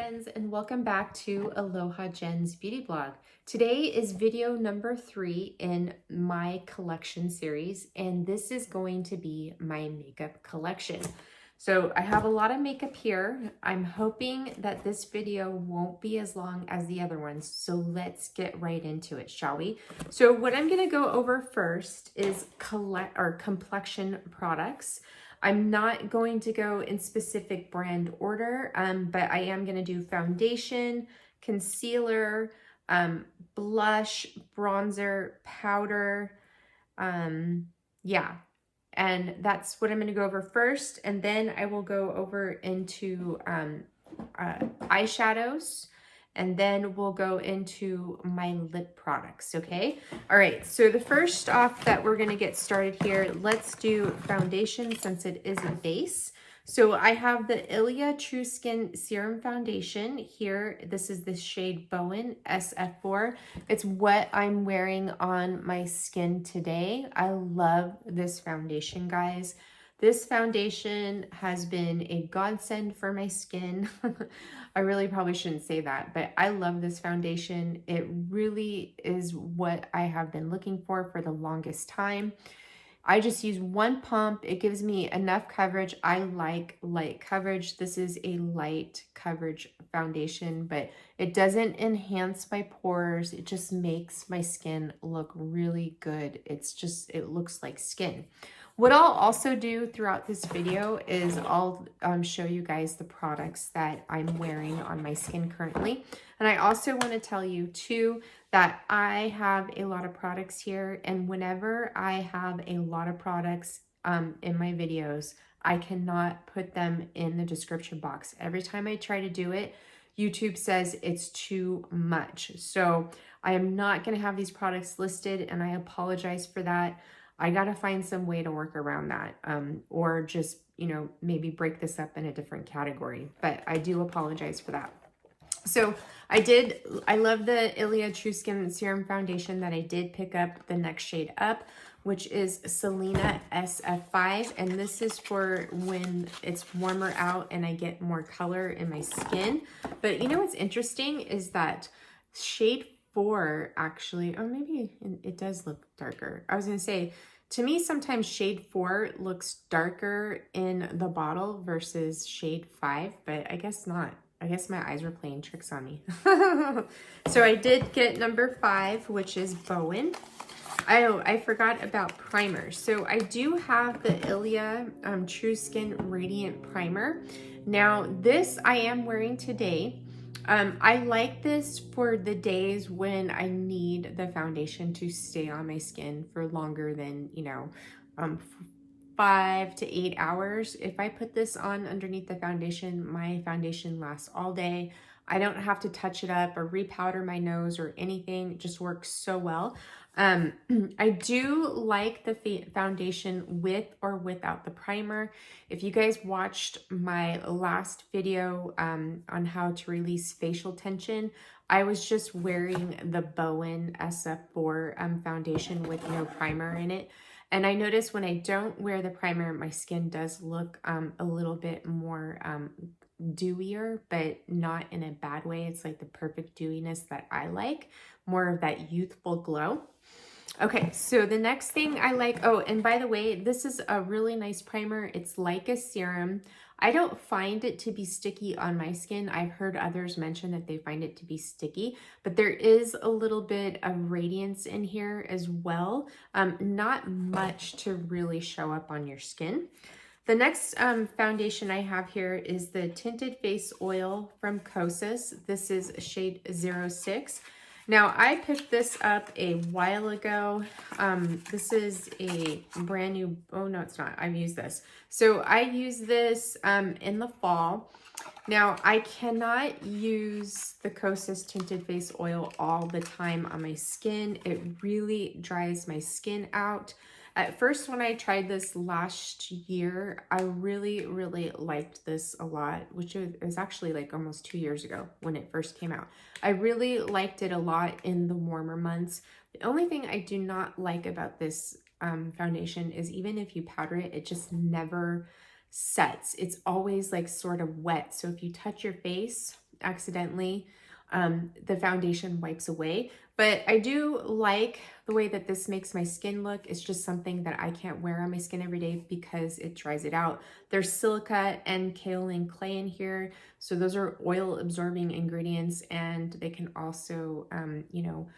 friends, and welcome back to Aloha Jen's Beauty Blog. Today is video number 3 in my collection series, and this is going to be my makeup collection. So I have a lot of makeup here. I'm hoping that this video won't be as long as the other ones, so let's get right into it, shall we? So what I'm going to go over first is complexion products. I'm not going to go in specific brand order, but I am going to do foundation, concealer, blush, bronzer, powder, yeah. And that's what I'm going to go over first. And then I will go over into eyeshadows. And then we'll go into my lip products, okay? All right, so the first off that we're gonna get started here, let's do foundation since it is a base. So I have the Ilia True Skin Serum Foundation here. This is the shade Bowen SF4. It's what I'm wearing on my skin today. I love this foundation, guys. This foundation has been a godsend for my skin. I really probably shouldn't say that, but I love this foundation. It really is what I have been looking for the longest time. I just use one pump. It gives me enough coverage. I like light coverage. This is a light coverage foundation, but it doesn't enhance my pores. It just makes my skin look really good. It looks like skin. What I'll also do throughout this video is I'll show you guys the products that I'm wearing on my skin currently. And I also want to tell you too that I have a lot of products here, and whenever I have a lot of products in my videos, I cannot put them in the description box. Every time I try to do it, YouTube says it's too much. So I am not going to have these products listed, and I apologize for that. I got to find some way to work around that, or just, maybe break this up in a different category, but I do apologize for that. So I love the Ilia True Skin Serum Foundation that I did pick up the next shade up, which is Selena SF5. And this is for when it's warmer out and I get more color in my skin. But you know what's interesting is that shade 4 actually, or maybe it does look darker. I was going to say, to me, sometimes shade 4 looks darker in the bottle versus shade 5, but I guess not. I guess my eyes were playing tricks on me. So I did get number 5, which is Bowen. I forgot about primers. So I do have the Ilia True Skin Radiant Primer. Now this I am wearing today. I like this for the days when I need the foundation to stay on my skin for longer than, 5 to 8 hours. If I put this on underneath the foundation, my foundation lasts all day. I don't have to touch it up or repowder my nose or anything. It just works so well. I do like the foundation with or without the primer. If you guys watched my last video on how to release facial tension, I was just wearing the Bowen SF4 foundation with no primer in it. And I notice when I don't wear the primer, my skin does look a little bit more dewier, but not in a bad way. It's like the perfect dewiness that I like, more of that youthful glow. Okay, so the next thing I like, oh, and by the way, this is a really nice primer. It's like a serum. I don't find it to be sticky on my skin. I've heard others mention that they find it to be sticky, but there is a little bit of radiance in here as well. Not much to really show up on your skin. The next foundation I have here is the Tinted Face Oil from Kosas. This is shade 06. Now, I picked this up a while ago. This is a brand new, oh no, it's not. I've used this. So I use this in the fall. Now, I cannot use the Kosas Tinted Face Oil all the time on my skin. It really dries my skin out. At first, when I tried this last year, I really, really liked this a lot, which was actually like almost 2 years ago when it first came out. I really liked it a lot in the warmer months. The only thing I do not like about this foundation is even if you powder it, it just never sets. It's always like sort of wet. So if you touch your face, accidentally, the foundation wipes away. But I do like the way that this makes my skin look. It's just something that I can't wear on my skin every day because it dries it out. There's silica and kaolin clay in here. So those are oil absorbing ingredients, and they can also, you know,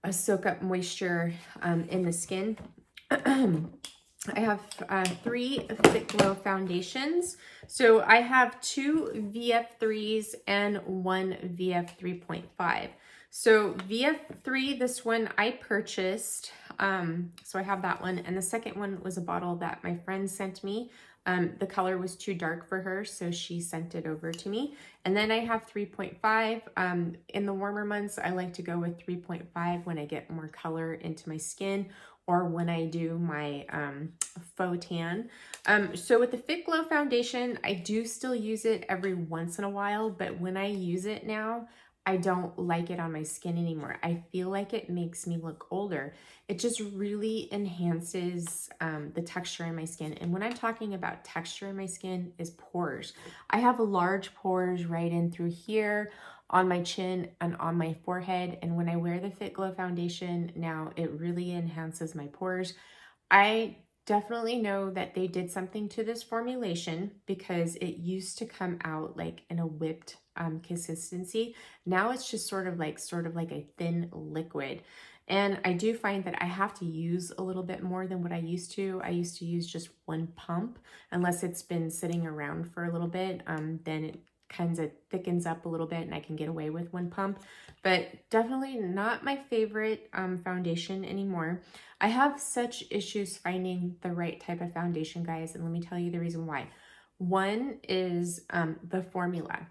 soak up moisture in the skin. I have 3 Thick Glow foundations. So I have 2 VF3s and 1 VF3.5. So VF3, this one I purchased. So I have that one. And the second one was a bottle that my friend sent me. The color was too dark for her, so she sent it over to me. And then I have 3.5. In the warmer months, I like to go with 3.5 when I get more color into my skin, or when I do my faux tan. So with the Fit Glow foundation, I do still use it every once in a while, but when I use it now, I don't like it on my skin anymore. I feel like it makes me look older. It just really enhances the texture in my skin. And when I'm talking about texture in my skin, is pores. I have large pores right in through here, on my chin and on my forehead. And when I wear the Fit Glow foundation now, it really enhances my pores. I definitely know that they did something to this formulation, because it used to come out like in a whipped consistency. Now it's just sort of like a thin liquid. And I do find that I have to use a little bit more than what I used to. I used to use just 1 pump, unless it's been sitting around for a little bit. Then it kind of thickens up a little bit and I can get away with 1 pump, but definitely not my favorite foundation anymore. I have such issues finding the right type of foundation, guys, and let me tell you the reason why. One is the formula.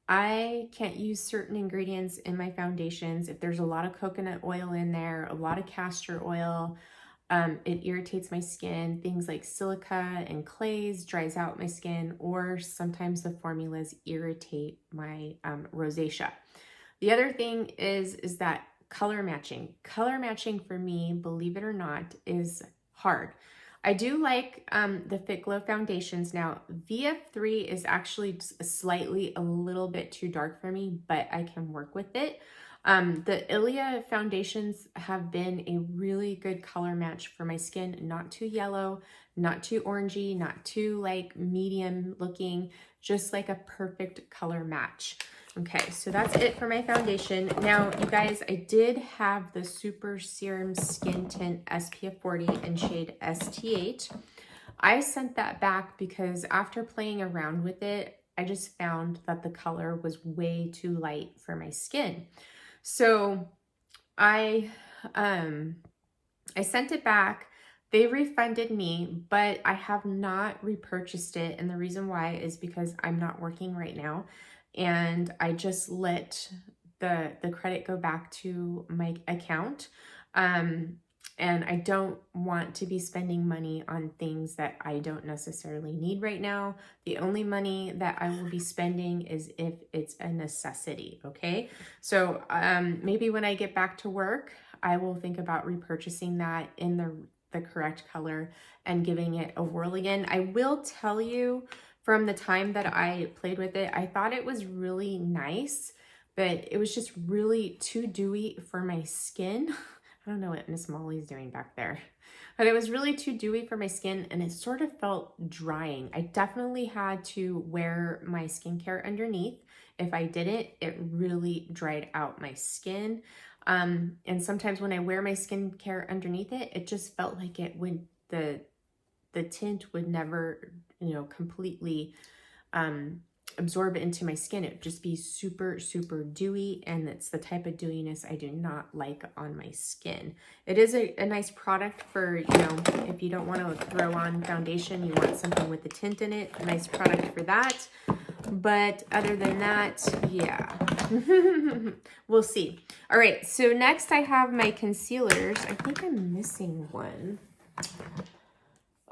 I can't use certain ingredients in my foundations. If there's a lot of coconut oil in there, a lot of castor oil, it irritates my skin. Things like silica and clays dries out my skin, or sometimes the formulas irritate my rosacea. The other thing is that color matching. Color matching for me, believe it or not, is hard. I do like the Fit Glow foundations. Now, VF3 is actually slightly a little bit too dark for me, but I can work with it. The Ilia foundations have been a really good color match for my skin. Not too yellow, not too orangey, not too like medium looking, just like a perfect color match. Okay, so that's it for my foundation. Now, you guys, I did have the Super Serum Skin Tint SPF 40 in shade ST8. I sent that back because after playing around with it, I just found that the color was way too light for my skin. So I sent it back. They refunded me, but I have not repurchased it. And the reason why is because I'm not working right now. And I just let the credit go back to my account. And I don't want to be spending money on things that I don't necessarily need right now. The only money that I will be spending is if it's a necessity, okay? So maybe when I get back to work, I will think about repurchasing that in the correct color and giving it a whirl again. I will tell you, from the time that I played with it, I thought it was really nice, but it was just really too dewy for my skin. I don't know what Miss Molly's doing back there, but it was really too dewy for my skin, and it sort of felt drying. I definitely had to wear my skincare underneath. If I didn't, it really dried out my skin. And sometimes when I wear my skincare underneath it, it just felt like it would, the tint would never, you know, completely absorb into my skin. It would just be super, super dewy, and it's the type of dewiness I do not like on my skin. It is a nice product for, you know, if you don't want to throw on foundation, you want something with the tint in it, a nice product for that. But other than that, yeah, we'll see. All right, so next I have my concealers. I think I'm missing one.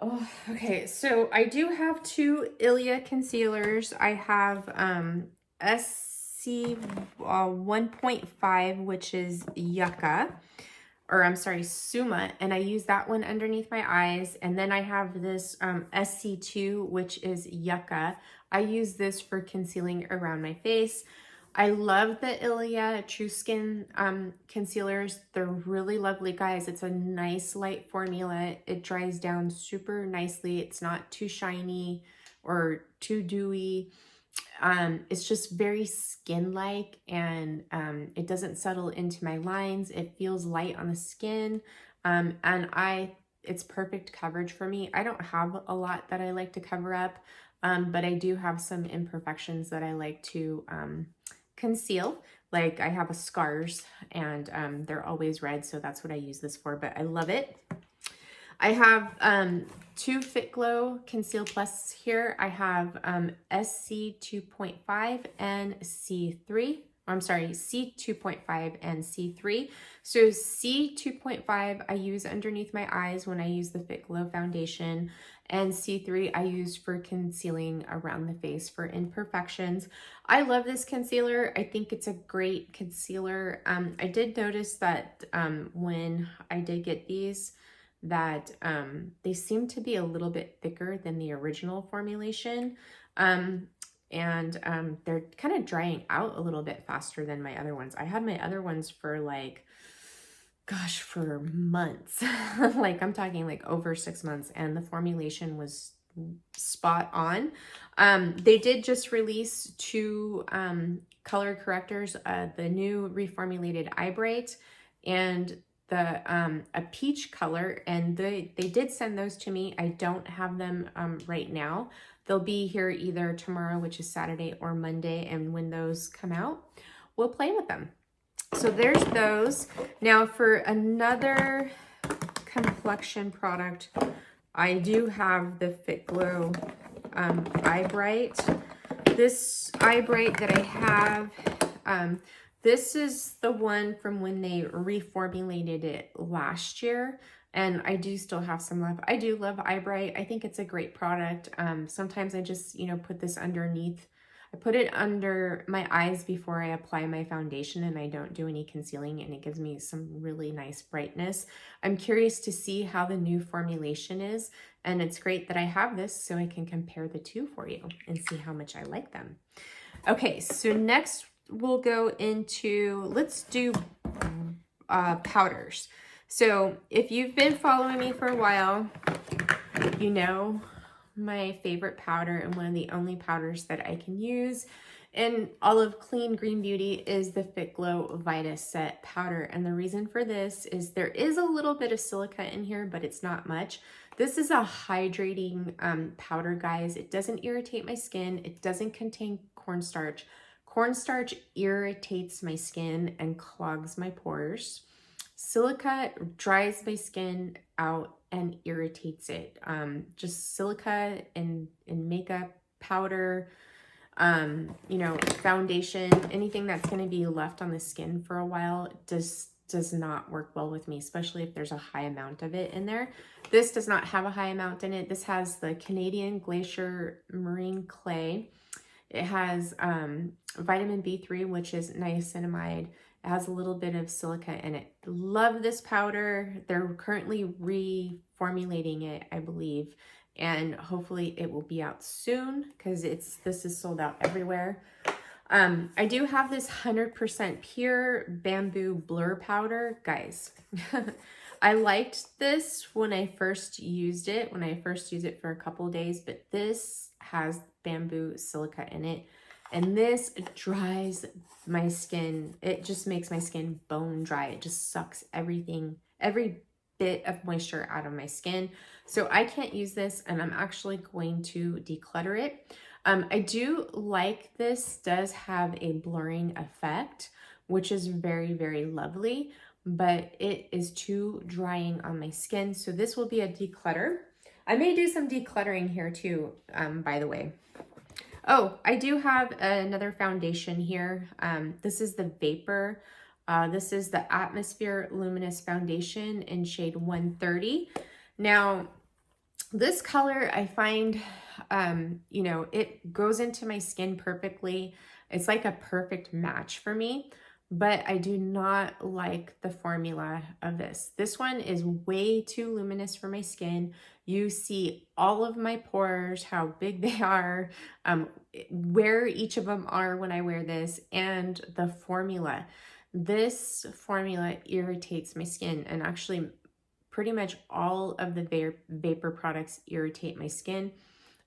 Oh, okay, so I do have 2 Ilia concealers. I have SC 1.5, which is Yucca. or I'm sorry, Suma, and I use that one underneath my eyes. And then I have this SC2, which is Yucca. I use this for concealing around my face. I love the Ilia True Skin concealers. They're really lovely, guys. It's a nice light formula. It dries down super nicely. It's not too shiny or too dewy. It's just very skin-like, and it doesn't settle into my lines. It feels light on the skin, and it's perfect coverage for me. I don't have a lot that I like to cover up, but I do have some imperfections that I like to conceal. Like I have a scars, and they're always red, so that's what I use this for, but I love it. I have two Fit Glow Conceal Plus here. I have SC 2.5 and C3. I'm sorry, C2.5 and C3. So C 2.5 I use underneath my eyes when I use the Fit Glow foundation, and C3 I use for concealing around the face for imperfections. I love this concealer. I think it's a great concealer. I did notice that when I did get these, that they seem to be a little bit thicker than the original formulation. They're kind of drying out a little bit faster than my other ones. I had my other ones for like, gosh, for months. Like I'm talking like over 6 months, and the formulation was spot on. They did just release two color correctors, the new reformulated Eye Bright and the a peach color, and they did send those to me. I don't have them right now. They'll be here either tomorrow, which is Saturday, or Monday, and when those come out, we'll play with them. So there's those. Now for another complexion product, I do have the Fit Glow Eye Bright. This Eye Bright that I have, this is the one from when they reformulated it last year, and I do still have some left. I do love Eye Bright. I think it's a great product. Sometimes I just, put this underneath. I put it under my eyes before I apply my foundation, and I don't do any concealing, and it gives me some really nice brightness. I'm curious to see how the new formulation is, and it's great that I have this so I can compare the two for you and see how much I like them. Okay, so next we'll go into, let's do powders. So if you've been following me for a while, you know my favorite powder, and one of the only powders that I can use in all of Clean Green Beauty is the Fit Glow Vita Set powder. And the reason for this is there is a little bit of silica in here, but it's not much. This is a hydrating powder, guys. It doesn't irritate my skin. It doesn't contain cornstarch. Cornstarch irritates my skin and clogs my pores. Silica dries my skin out and irritates it. Just silica in makeup, powder, foundation, anything that's going to be left on the skin for a while does not work well with me, especially if there's a high amount of it in there. This does not have a high amount in it. This has the Canadian Glacier Marine Clay. It has vitamin B3, which is niacinamide. It has a little bit of silica in it. Love this powder. They're currently reformulating it, I believe, and hopefully it will be out soon because this is sold out everywhere. I do have this 100% pure bamboo blur powder, guys. I liked this when I first used it, for a couple of days, but this has bamboo silica in it, and this dries my skin. It just makes my skin bone dry. It just sucks every bit of moisture out of my skin. So I can't use this, and I'm actually going to declutter it. I do like this does have a blurring effect, which is very, very lovely, but it is too drying on my skin. So this will be a declutter. I may do some decluttering here too, by the way. Oh, I do have another foundation here. This is the Vapor. This is the Atmosphere Luminous Foundation in shade 130. Now, this color I find, it goes into my skin perfectly. It's like a perfect match for me. but I do not like the formula of this. This one is way too luminous for my skin. You see all of my pores, how big they are, where each of them are when I wear this, and the formula. This formula irritates my skin, and actually pretty much all of the vapor products irritate my skin.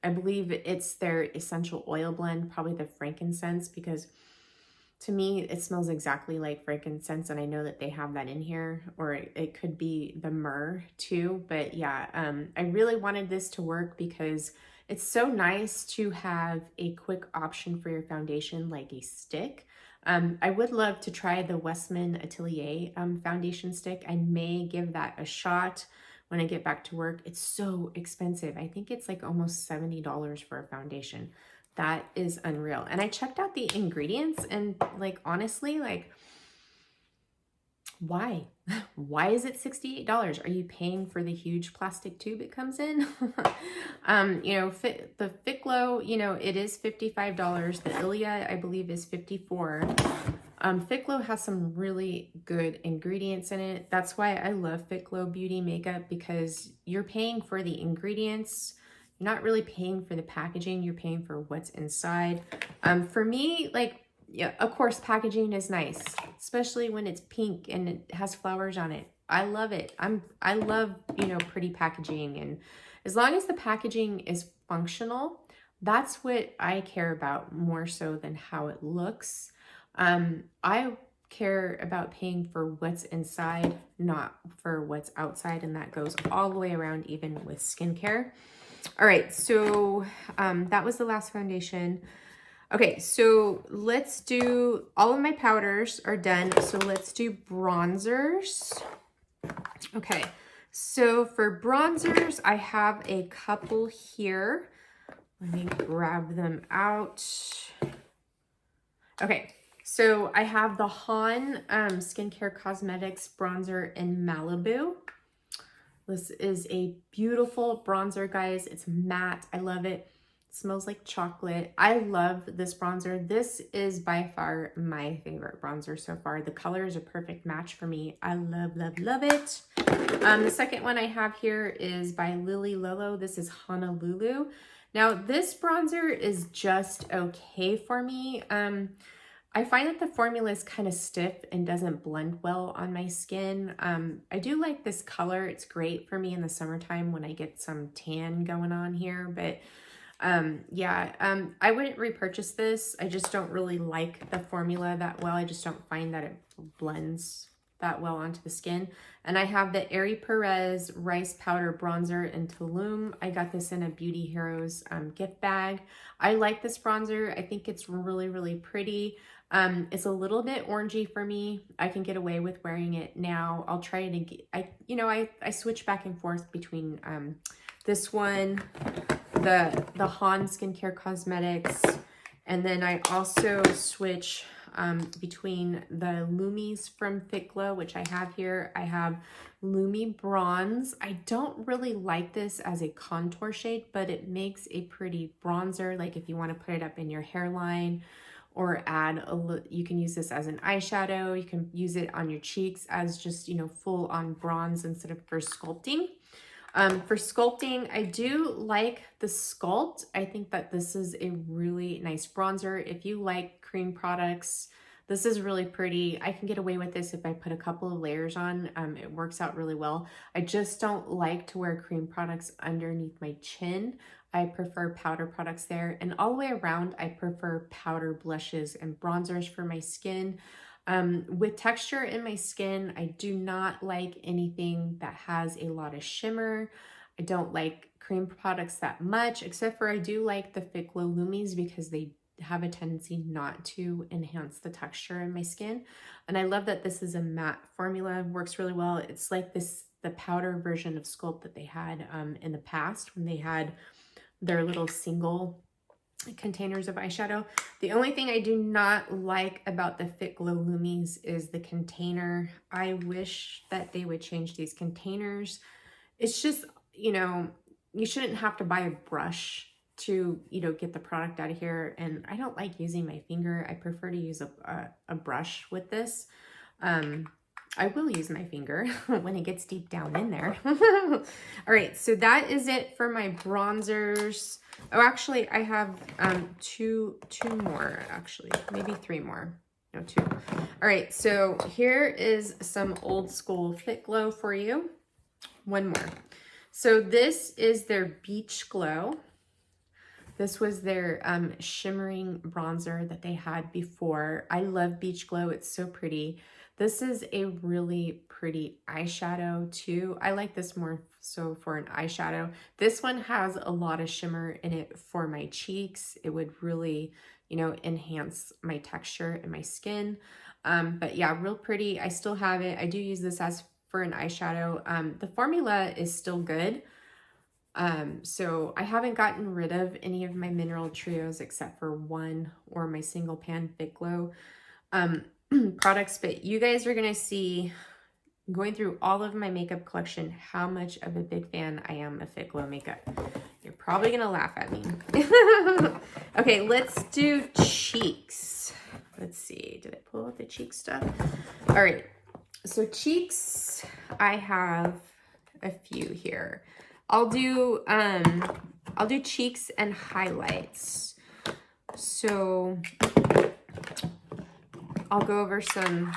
I believe it's their essential oil blend, probably the frankincense, because to me, it smells exactly like frankincense, and I know that they have that in here, or it could be the myrrh too. But yeah, I really wanted this to work because it's so nice to have a quick option for your foundation, like a stick. I would love to try the Westman Atelier foundation stick. I may give that a shot when I get back to work. It's so expensive. I think it's like almost $70 for a foundation. That is unreal. And I checked out the ingredients and like, honestly, like, why? Why is it $68? Are you paying for the huge plastic tube it comes in? You know, the Ficlo, you know, it is $55. The Ilia, I believe, is $54. Ficlo has some really good ingredients in it. That's why I love Ficlo Beauty Makeup, because you're paying for the ingredients. You're not really paying for the packaging. You're paying for what's inside. For me, like, yeah, of course, packaging is nice, especially when it's pink and it has flowers on it. I love it. I love, you know, pretty packaging, and as long as the packaging is functional, that's what I care about more so than how it looks. I care about paying for what's inside, not for what's outside, and that goes all the way around, even with skincare. All right, so that was the last foundation. Okay, so let's do, all of my powders are done, so let's do bronzers. Okay, so for bronzers, I have a couple here. Let me grab them out. Okay, so I have the Han Skincare Cosmetics bronzer in Malibu. This is a beautiful bronzer, guys. It's matte. I love it. It smells like chocolate. I love this bronzer. This is by far my favorite bronzer so far. The color is a perfect match for me. I love, love, love it. The second one I have here is by Lily Lolo. This is Honolulu. Now, this bronzer is just okay for me. I find that the formula is kind of stiff and doesn't blend well on my skin. I do like this color. It's great for me in the summertime when I get some tan going on here. But yeah, I wouldn't repurchase this. I just don't really like the formula that well. I just don't find that it blends that well onto the skin. And I have the Airy Perez Rice Powder Bronzer in Tulum. I got this in a Beauty Heroes gift bag. I like this bronzer. I think it's really, really pretty. It's a little bit orangey for me. I can get away with wearing it now. I'll try it again. I switch back and forth between this one, the Han Skincare Cosmetics, and then I also switch between the Lumis from Ficlo, which I have here. I have Lumi Bronze. I don't really like this as a contour shade, but it makes a pretty bronzer. Like if you want to put it up in your hairline, or you can use this as an eyeshadow. You can use it on your cheeks as just, you know, full on bronze instead of for sculpting. For sculpting, I do like the Sculpt. I think that this is a really nice bronzer. If you like cream products, this is really pretty. I can get away with this if I put a couple of layers on. It works out really well. I just don't like to wear cream products underneath my chin. I prefer powder products there. And all the way around, I prefer powder blushes and bronzers for my skin. With texture in my skin, I do not like anything that has a lot of shimmer. I don't like cream products that much, except for I do like the Ficlo Lumis because they have a tendency not to enhance the texture in my skin. And I love that this is a matte formula, works really well. It's like the powder version of Sculpt that they had in the past when they had their little single containers of eyeshadow. The only thing I do not like about the Ficlo Lumis is the container. I wish that they would change these containers. It's just, you know, you shouldn't have to buy a brush to, you know, get the product out of here. And I don't like using my finger. I prefer to use a brush with this. I will use my finger when it gets deep down in there. All right, so that is it for my bronzers. Oh, actually, I have two more, actually, maybe three more. No, two. All right, so here is some old school Fit Glow for you. One more. So this is their Beach Glow. This was their shimmering bronzer that they had before. I love Beach Glow. It's so pretty. This is a really pretty eyeshadow too. I like this more so for an eyeshadow. This one has a lot of shimmer in it for my cheeks. It would really, you know, enhance my texture and my skin. But yeah, real pretty. I still have it. I do use this as for an eyeshadow. The formula is still good. So I haven't gotten rid of any of my mineral trios except for one, or my single pan Fit Glow products, but you guys are gonna see, going through all of my makeup collection, how much of a big fan I am of Fit Glow makeup. You're probably gonna laugh at me. Okay, let's do cheeks. Let's see, did I pull out the cheek stuff? All right, so cheeks, I have a few here. I'll do cheeks and highlights. So I'll go over some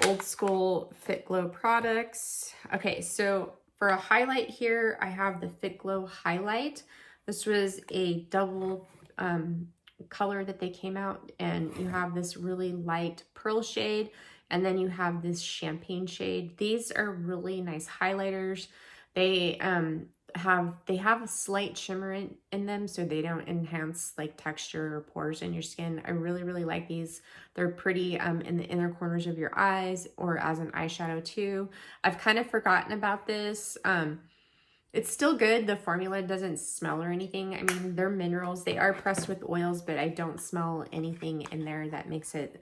old school Fit Glow products. Okay, so for a highlight here, I have the Fit Glow Highlight. This was a double color that they came out, and you have this really light pearl shade, and then you have this champagne shade. These are really nice highlighters. They have a slight shimmer in them, so they don't enhance like texture or pores in your skin. I really like these. They're pretty in the inner corners of your eyes, or as an eyeshadow too. I've kind of forgotten about this. It's still good. The formula doesn't smell or anything. I mean, they're minerals. They are pressed with oils, but I don't smell anything in there that makes it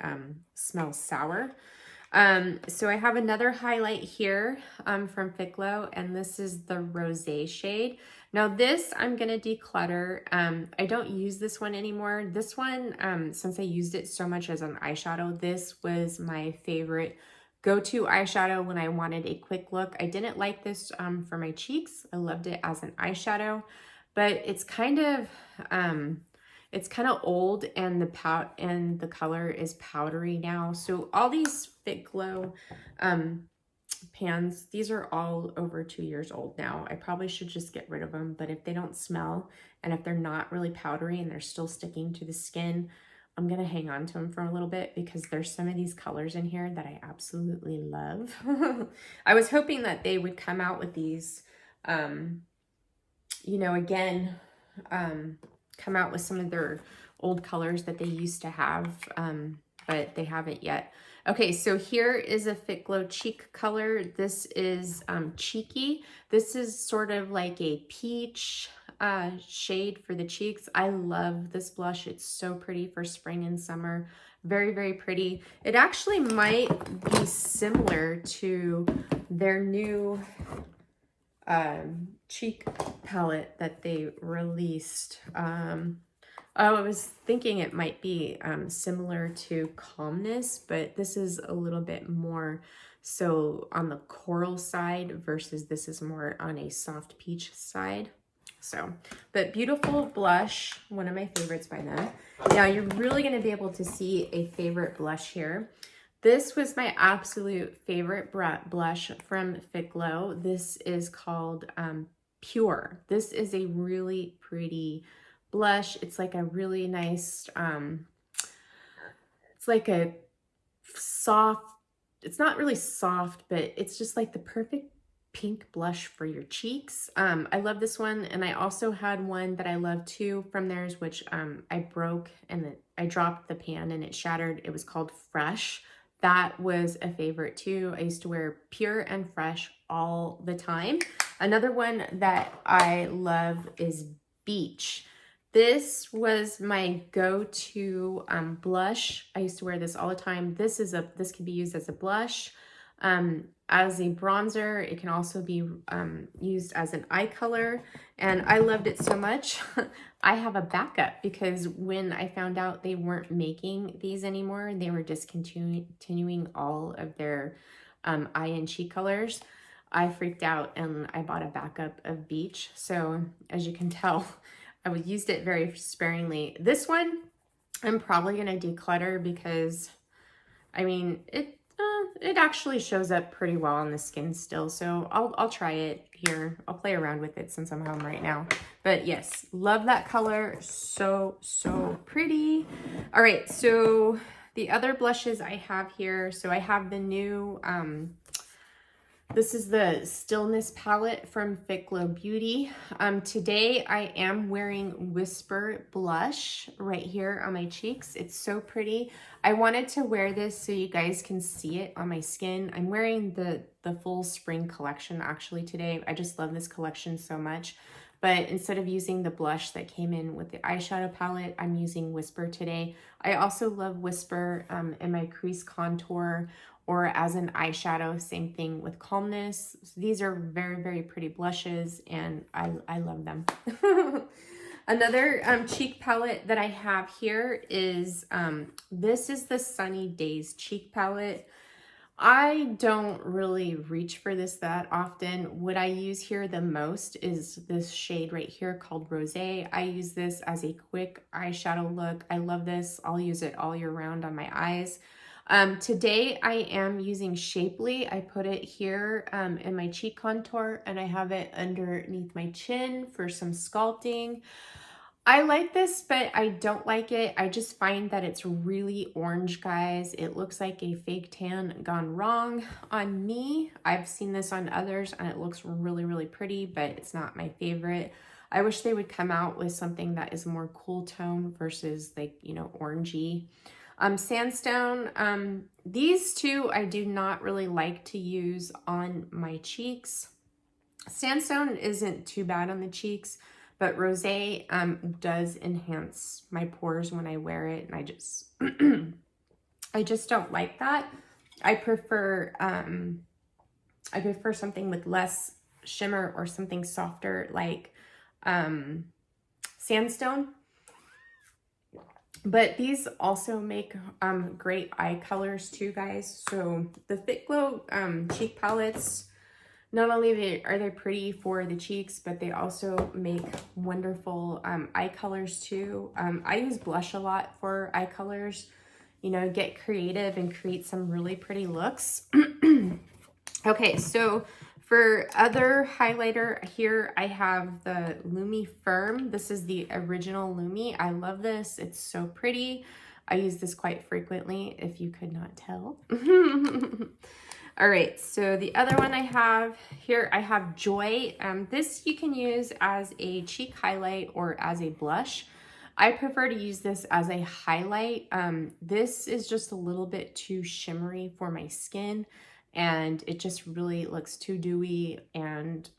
smell sour. So I have another highlight here from Fit Glow, and this is the Rosé shade. Now this I'm gonna declutter. I don't use this one anymore. This one, since I used it so much as an eyeshadow, this was my favorite go-to eyeshadow when I wanted a quick look. I didn't like this for my cheeks. I loved it as an eyeshadow, but it's kind of old, and the color is powdery now. So all these Fit Glow pans, these are all over 2 years old now. I probably should just get rid of them, but if they don't smell, and if they're not really powdery and they're still sticking to the skin, I'm gonna hang on to them for a little bit, because there's some of these colors in here that I absolutely love. I was hoping that they would come out with these, you know, again, come out with some of their old colors that they used to have, but they haven't yet. Okay, so here is a Fit Glow cheek color. This is Cheeky. This is sort of like a peach shade for the cheeks. I love this blush. It's so pretty for spring and summer. Very pretty. It actually might be similar to their new cheek palette that they released. I was thinking it might be similar to Calmness, but this is a little bit more so on the coral side, versus this is more on a soft peach side. So, but beautiful blush, one of my favorites by them. Now you're really going to be able to see a favorite blush here. This was my absolute favorite blush from Fit Glow. This is called Pure. This is a really pretty blush. It's like a really nice, it's like a soft, it's not really soft, but it's just like the perfect pink blush for your cheeks. I love this one, and I also had one that I love too from theirs, which I broke, and I dropped the pan and it shattered. It was called Fresh. That was a favorite too. I used to wear Pure and Fresh all the time. Another one that I love is Beach. This was my go-to blush. I used to wear this all the time. This can be used as a blush. as a bronzer. It can also be used as an eye color, and I loved it so much. I have a backup because when I found out they weren't making these anymore, they were discontinuing all of their eye and cheek colors, I freaked out and I bought a backup of Beach. So as you can tell, I used it very sparingly. This one, I'm probably going to declutter because, I mean, it actually shows up pretty well on the skin still. So I'll try it here. I'll play around with it since I'm home right now. But yes, love that color. So, so pretty. All right, so the other blushes I have here. So I have the new, this is the Stillness palette from Fit Glow Beauty. Today I am wearing Whisper blush right here on my cheeks. It's so pretty. I wanted to wear this so you guys can see it on my skin. I'm wearing the full spring collection actually today. I just love this collection so much. But instead of using the blush that came in with the eyeshadow palette, I'm using Whisper today. I also love Whisper in my crease contour or as an eyeshadow, same thing with Calmness. These are very, very pretty blushes, and I love them. Another cheek palette that I have here is, this is the Sunny Days cheek palette. I don't really reach for this that often. What I use here the most is this shade right here called Rosé. I use this as a quick eyeshadow look. I love this. I'll use it all year round on my eyes. Today I am using Shapely. I put it here in my cheek contour, and I have it underneath my chin for some sculpting. I like this, but I don't like it. I just find that it's really orange, guys. It looks like a fake tan gone wrong on me. I've seen this on others and it looks really, really pretty, but it's not my favorite. I wish they would come out with something that is more cool tone versus like, you know, orangey. Sandstone, these two I do not really like to use on my cheeks. Sandstone isn't too bad on the cheeks, but Rosé does enhance my pores when I wear it, and I just I just don't like that. I prefer something with less shimmer or something softer like Sandstone. But these also make great eye colors too, guys. So the Fit Glow cheek palettes, not only are they pretty for the cheeks, but they also make wonderful eye colors too. I use blush a lot for eye colors, you know, get creative and create some really pretty looks. Okay, so for other highlighter here, I have the Lumi Firm. This is the original Lumi. I love this. It's so pretty. I use this quite frequently, if you could not tell. All right, so the other one I have here, I have Joy. This you can use as a cheek highlight or as a blush. I prefer to use this as a highlight. This is just a little bit too shimmery for my skin, and it just really looks too dewy and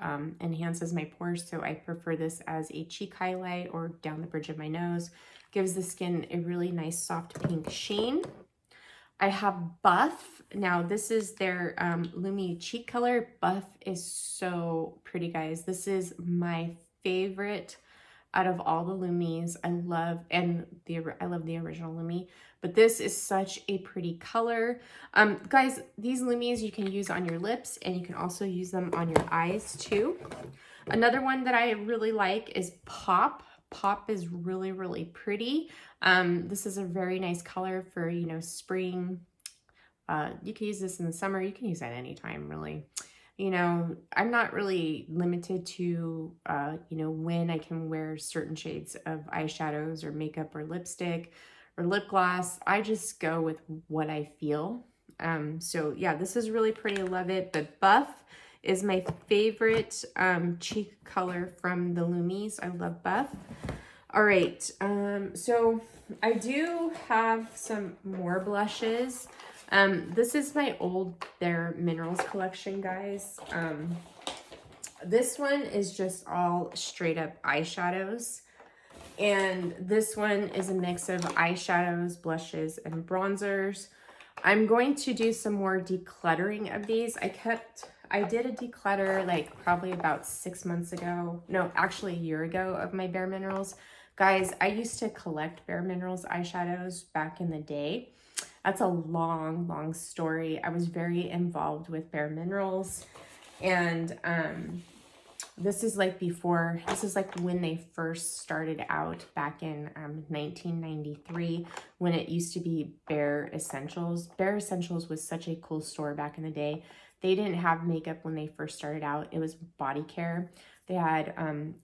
enhances my pores. So I prefer this as a cheek highlight or down the bridge of my nose. Gives the skin a really nice soft pink sheen. I have Buff. Now this is their Lumi cheek color. Buff is so pretty, guys. This is my favorite out of all the Lumis. I love the original Lumi, but this is such a pretty color. Guys, these Lumis you can use on your lips, and you can also use them on your eyes too. Another one that I really like is Pop. Pop is really, really pretty. This is a very nice color for, you know, spring. You can use this in the summer. You can use that anytime, really. You know, I'm not really limited to, you know, when I can wear certain shades of eyeshadows or makeup or lipstick or lip gloss. I just go with what I feel. So yeah, this is really pretty. I love it. But Buff is my favorite cheek color from the Lumis. I love Buff. All right, so I do have some more blushes. This is my old Bare Minerals collection, guys. This one is just all straight up eyeshadows. And this one is a mix of eyeshadows, blushes, and bronzers. I'm going to do some more decluttering of these. I did a declutter like probably about 6 months ago. No, actually a year ago of my Bare Minerals. Guys, I used to collect Bare Minerals eyeshadows back in the day. That's a long, long story. I was very involved with Bare Minerals, and this is like when they first started out back in 1993, when it used to be Bare Essentials. Bare Essentials was such a cool store back in the day. They didn't have makeup when they first started out. It was body care. They had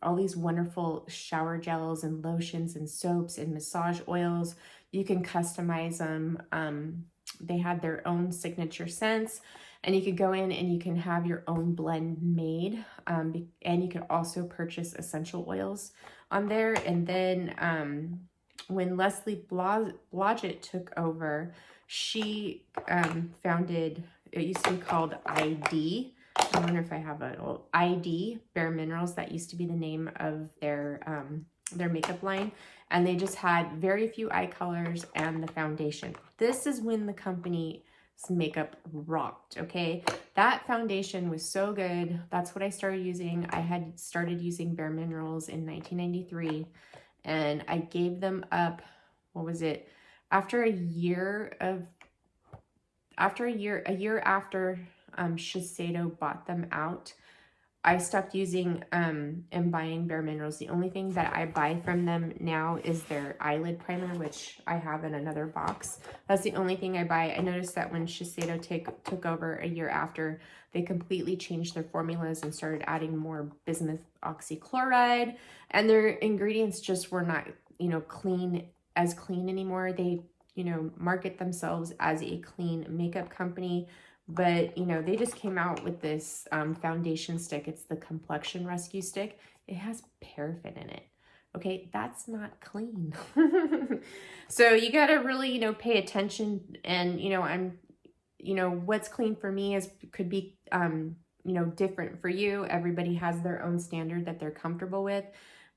all these wonderful shower gels and lotions and soaps and massage oils. You can customize them. They had their own signature scents. And you could go in and you can have your own blend made. And you can also purchase essential oils on there. And then when Leslie Blodgett took over, she founded, it used to be called ID. I wonder if I have an old ID, Bare Minerals. That used to be the name of their makeup line. And they just had very few eye colors and the foundation. This is when the company makeup rocked. Okay, that foundation was so good. That's what I started using. I had started using Bare Minerals in 1993, and I gave them up, what was it, after a year after Shiseido bought them out. I stopped using and buying Bare Minerals. The only thing that I buy from them now is their eyelid primer, which I have in another box. That's the only thing I buy. I noticed that when Shiseido took over a year after, they completely changed their formulas and started adding more bismuth oxychloride, and their ingredients just were not, clean anymore. They, market themselves as a clean makeup company. But, they just came out with this foundation stick. It's the Complexion Rescue Stick. It has paraffin in it. Okay, that's not clean. So you got to really, pay attention. And, what's clean for me could be, different for you. Everybody has their own standard that they're comfortable with.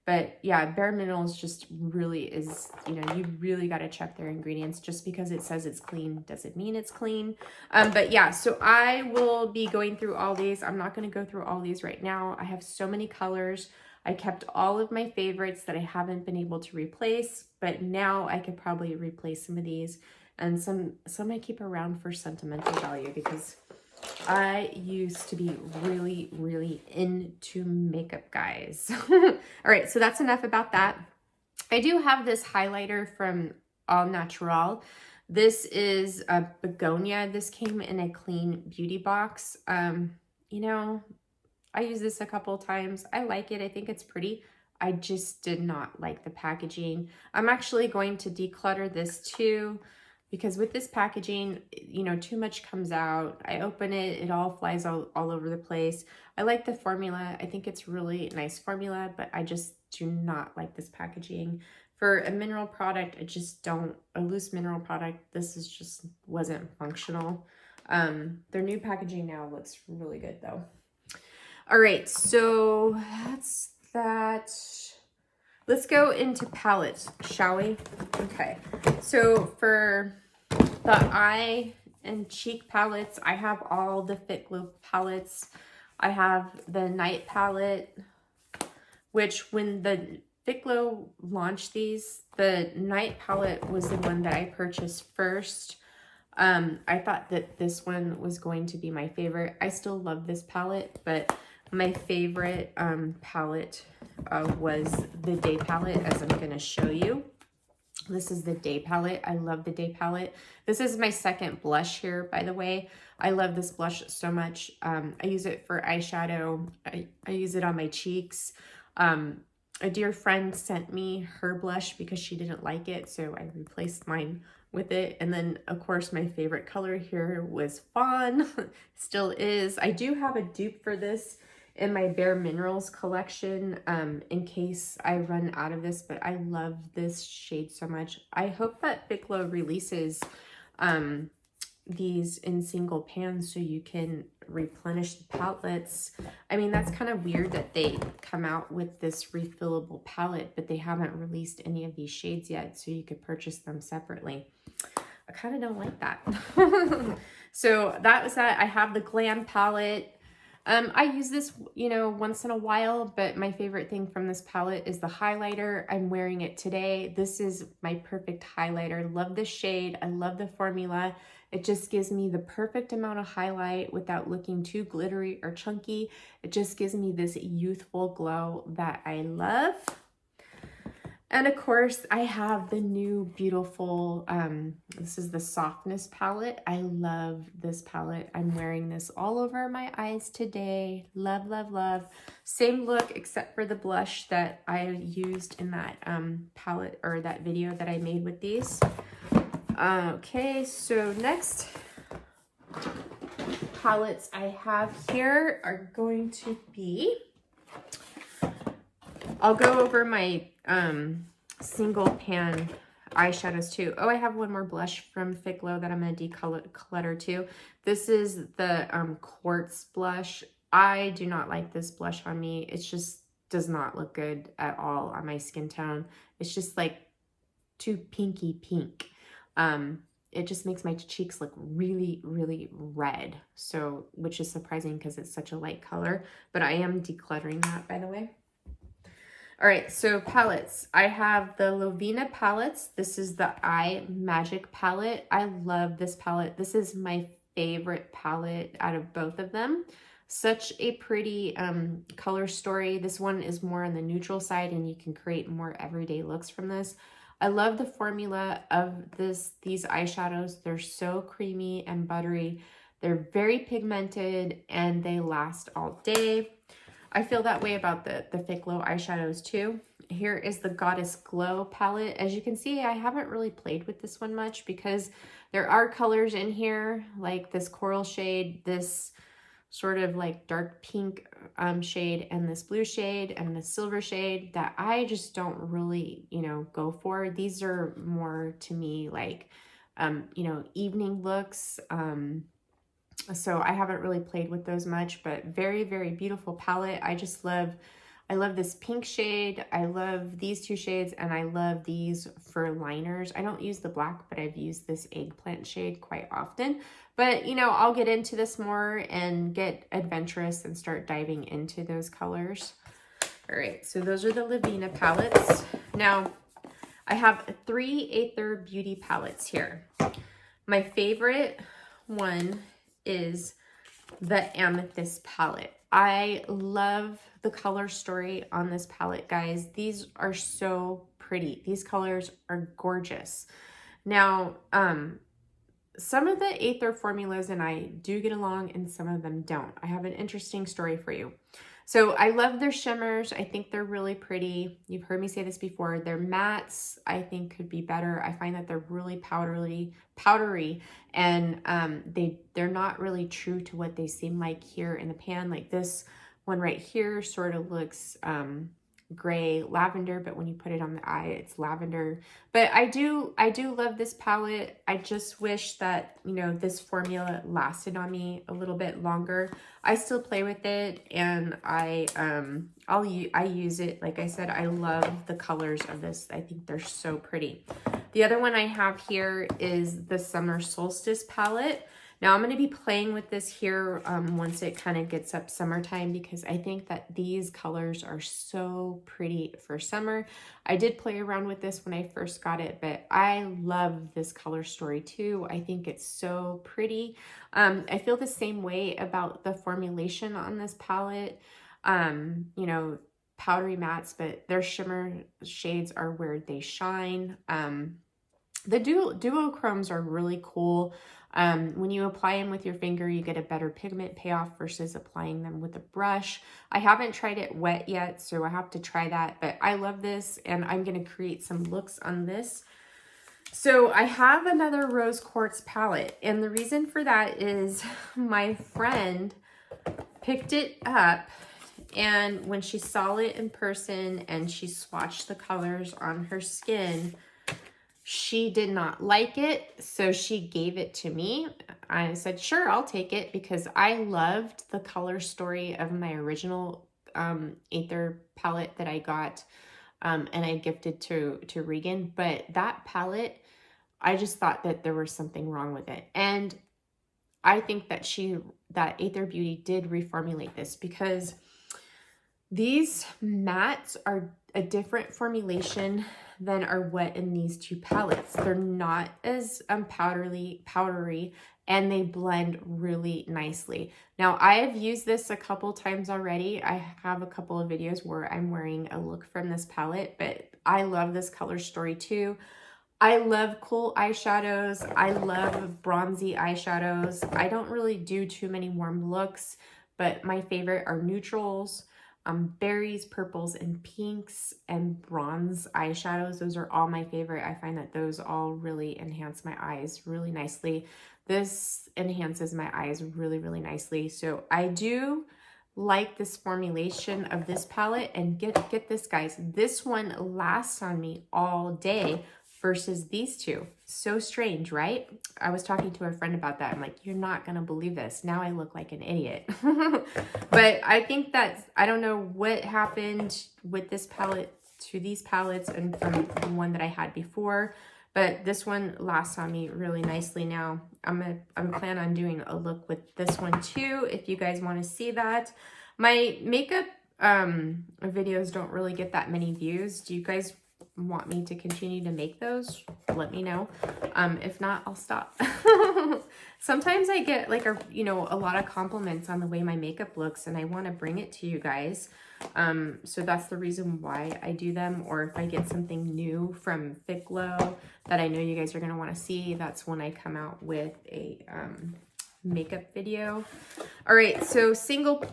But yeah, Bare Minerals just really is, you really got to check their ingredients. Just because it says it's clean doesn't mean it's clean. But yeah, so I will be going through all these. I'm not going to go through all these right now. I have so many colors. I kept all of my favorites that I haven't been able to replace, but now I could probably replace some of these. And some I keep around for sentimental value, because I used to be really, really into makeup, guys. All right, so that's enough about that. I do have this highlighter from All Natural. This is a begonia. This came in a clean beauty box. I used this a couple times. I like it. I think it's pretty. I just did not like the packaging. I'm actually going to declutter this too, because with this packaging, too much comes out. I open it, it all flies all over the place. I like the formula. I think it's really nice formula, but I just do not like this packaging. For a mineral product, a loose mineral product, this is just wasn't functional. Their new packaging now looks really good though. All right, so that's that. Let's go into palettes, shall we? Okay, so for the eye and cheek palettes, I have all the Fit Glow palettes. I have the night palette, which when the Fit Glow launched these, the night palette was the one that I purchased first. I thought that this one was going to be my favorite. I still love this palette, but my favorite palette was the Day palette, as I'm going to show you. This is the Day palette. I love the Day palette. This is my second blush here, by the way. I love this blush so much. I use it for eyeshadow. I use it on my cheeks. A dear friend sent me her blush because she didn't like it, so I replaced mine with it. And then, of course, my favorite color here was Fawn. Still is. I do have a dupe for this in my Bare Minerals collection in case I run out of this, but I love this shade so much. I hope that Fit Glow releases these in single pans so you can replenish the palettes. I mean, that's kind of weird that they come out with this refillable palette, but they haven't released any of these shades yet, so you could purchase them separately. I kind of don't like that. So that was that. I have the Glam palette. I use this, you know, once in a while, but my favorite thing from this palette is the highlighter. I'm wearing it today. This is my perfect highlighter. Love the shade. I love the formula. It just gives me the perfect amount of highlight without looking too glittery or chunky. It just gives me this youthful glow that I love. And of course, I have the new beautiful, this is the Softness palette. I love this palette. I'm wearing this all over my eyes today. Love, love, love. Same look except for the blush that I used in that palette or that video that I made with these. Okay, so next palettes I have here are going to be, I'll go over my single pan eyeshadows too. Oh, I have one more blush from Fit Glow that I'm going to declutter too. This is the Quartz blush. I do not like this blush on me. It just does not look good at all on my skin tone. It's just like too pinky pink. It just makes my cheeks look really, really red. So, which is surprising because it's such a light color, but I am decluttering that, by the way. All right, so palettes. I have the Lovina palettes. This is the Eye Magic palette. I love this palette. This is my favorite palette out of both of them. Such a pretty color story. This one is more on the neutral side and you can create more everyday looks from this. I love the formula of these eyeshadows. They're so creamy and buttery. They're very pigmented and they last all day. I feel that way about the Fit Glow eyeshadows too. Here is the Goddess Glow palette. As you can see, I haven't really played with this one much because there are colors in here like this coral shade, this sort of like dark pink shade, and this blue shade and the silver shade that I just don't really, you know, go for. These are more to me like, you know, evening looks. So I haven't really played with those much, but very, very beautiful palette. I love this pink shade. I love these two shades, and I love these for liners. I don't use the black, but I've used this eggplant shade quite often. But, you know, I'll get into this more and get adventurous and start diving into those colors. All right, so those are the Lovina palettes. Now, I have 3 Aether Beauty palettes here. My favorite one is the Amethyst palette. I love the color story on this palette, guys. These are so pretty. These colors are gorgeous. Now, some of the Aether formulas and I do get along and some of them don't. I have an interesting story for you. So I love their shimmers. I think they're really pretty. You've heard me say this before. Their mattes, I think, could be better. I find that they're really powdery, and they're not really true to what they seem like here in the pan. Like this one right here sort of looks gray lavender, but when you put it on the eye, it's lavender. But I do love this palette. I just wish that, you know, this formula lasted on me a little bit longer. I still play with it, and I use it. Like I said, I love the colors of this. I think they're so pretty. The other one I have here is the Summer Solstice palette. Now I'm going to be playing with this here once it kind of gets up summertime, because I think that these colors are so pretty for summer. I did play around with this when I first got it, but I love this color story too. I think it's so pretty. I feel the same way about the formulation on this palette. You know, powdery mattes, but their shimmer shades are where they shine. The duochromes are really cool. When you apply them with your finger, you get a better pigment payoff versus applying them with a brush. I haven't tried it wet yet, so I have to try that, but I love this, and I'm going to create some looks on this. So I have another Rose Quartz palette, and the reason for that is my friend picked it up, and when she saw it in person and she swatched the colors on her skin, she did not like it, so she gave it to me. I said, sure, I'll take it, because I loved the color story of my original Aether palette that I got and I gifted to Regan. But that palette, I just thought that there was something wrong with it. And I think that Aether Beauty did reformulate this, because these mattes are a different formulation than are what in these two palettes. They're not as powdery, and they blend really nicely. Now, I have used this a couple times already. I have a couple of videos where I'm wearing a look from this palette, but I love this color story too. I love cool eyeshadows. I love bronzy eyeshadows. I don't really do too many warm looks, but my favorite are neutrals, berries, purples, and pinks, and bronze eyeshadows. Those are all my favorite. I find that those all really enhance my eyes really nicely. This enhances my eyes really, really nicely. So I do like this formulation of this palette, and get this, guys. This one lasts on me all day versus these two. So strange, right? I was talking to a friend about that. I'm like, you're not gonna believe this. Now I look like an idiot. But I think that, I don't know what happened with this palette to these palettes and from the one that I had before, but this one lasts on me really nicely now. I'm plan on doing a look with this one too, if you guys want to see that. My makeup videos don't really get that many views. Do you guys want me to continue to make those? Let me know. If not, I'll stop. Sometimes I get like a lot of compliments on the way my makeup looks, and I want to bring it to you guys. So that's the reason why I do them. Or if I get something new from Fit Glow that I know you guys are going to want to see, that's when I come out with a makeup video. All right, so single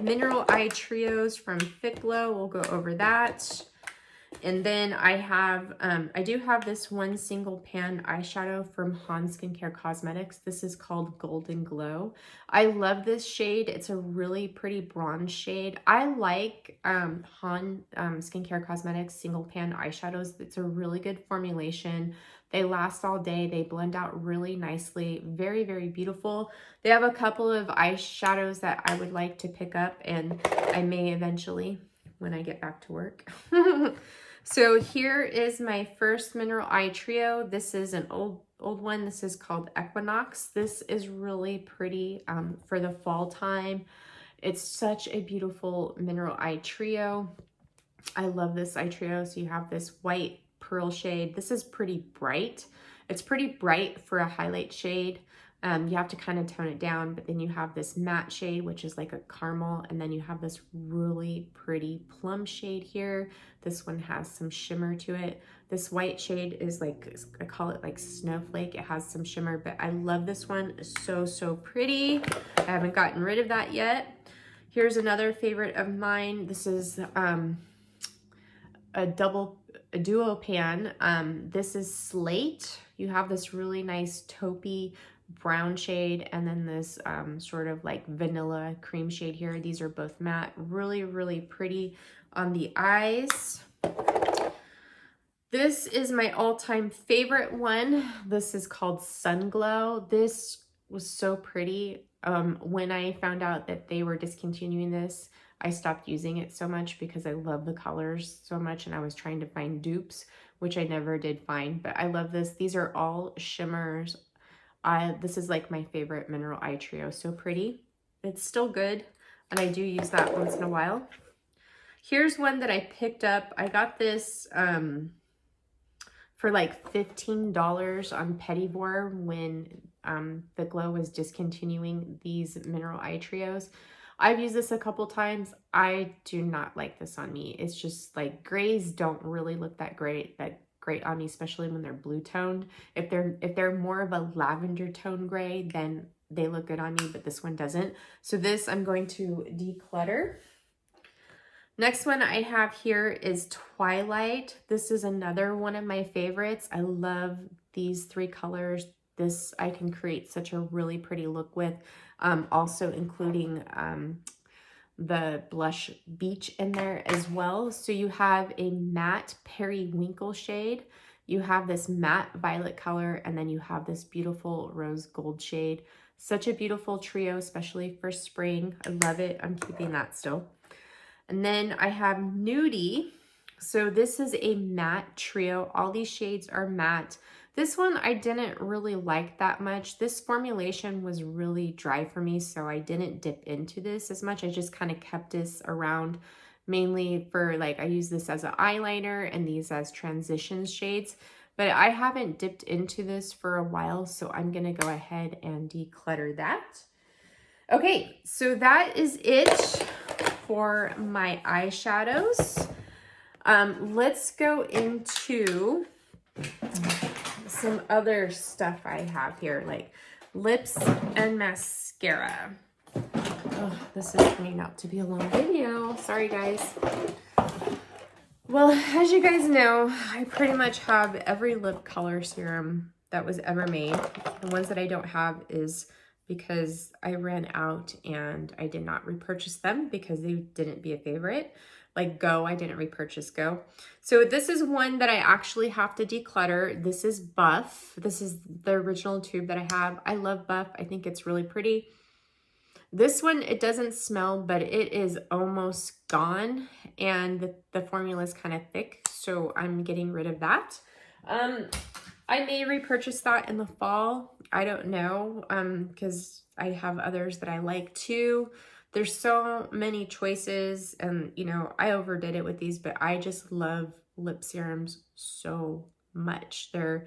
mineral eye trios from Fit Glow. We'll go over that. And then I do have this one single pan eyeshadow from Han Skincare Cosmetics. This is called Golden Glow. I love this shade. It's a really pretty bronze shade. I like Han Skincare Cosmetics single pan eyeshadows. It's a really good formulation. They last all day. They blend out really nicely. Very, very beautiful. They have a couple of eyeshadows that I would like to pick up, and I may eventually when I get back to work. So here is my first mineral eye trio. This is an old one. This is called Equinox. This is really pretty for the fall time. It's such a beautiful mineral eye trio. I love this eye trio. So you have this white pearl shade. This is pretty bright. It's pretty bright for a highlight shade. You have to kind of tone it down, but then you have this matte shade, which is like a caramel, and then you have this really pretty plum shade here. This one has some shimmer to it. This white shade is like, I call it like snowflake. It has some shimmer, but I love this one. So, so pretty. I haven't gotten rid of that yet. Here's another favorite of mine. This is a duo pan. This is Slate. You have this really nice taupey brown shade, and then this sort of like vanilla cream shade here. These are both matte. Really, really pretty on the eyes. This is my all-time favorite one. This is called Sun Glow. This was so pretty. When I found out that they were discontinuing this, I stopped using it so much because I love the colors so much, and I was trying to find dupes, which I never did find, but I love this. These are all shimmers. This is like my favorite mineral eye trio. So pretty. It's still good, and I do use that once in a while. Here's one that I picked up. I got this for like $15 on Pettivore when the Glow was discontinuing these mineral eye trios. I've used this a couple times. I do not like this on me. It's just like grays don't really look that great on me, especially when they're blue toned. If they're more of a lavender tone gray, then they look good on me, but this one doesn't. So this I'm going to declutter. Next one I have here is Twilight. This is another one of my favorites. I love these three colors. This I can create such a really pretty look with, also including the blush beach in there as well. So you have a matte periwinkle shade, you have this matte violet color, and then you have this beautiful rose gold shade. Such a beautiful trio, especially for spring. I love it. I'm keeping that still. And then I have Nudie. So this is a matte trio. All these shades are matte. This one I didn't really like that much. This formulation was really dry for me, so I didn't dip into this as much. I just kind of kept this around mainly for like, I use this as an eyeliner and these as transition shades, but I haven't dipped into this for a while, so I'm gonna go ahead and declutter that. Okay, so that is it for my eyeshadows. Let's go into some other stuff I have here, like lips and mascara. Oh, this is turning out to be a long video. Sorry, guys. Well, as you guys know, I pretty much have every lip color serum that was ever made. The ones that I don't have is because I ran out and I did not repurchase them because they didn't be a favorite. Like Go, I didn't repurchase Go. So this is one that I actually have to declutter. This is Buff. This is the original tube that I have. I love Buff. I think it's really pretty. This one, it doesn't smell, but it is almost gone, and the formula is kind of thick, so I'm getting rid of that. I may repurchase that in the fall. I don't know, because I have others that I like too. There's so many choices, and you know, I overdid it with these, but I just love lip serums so much. They're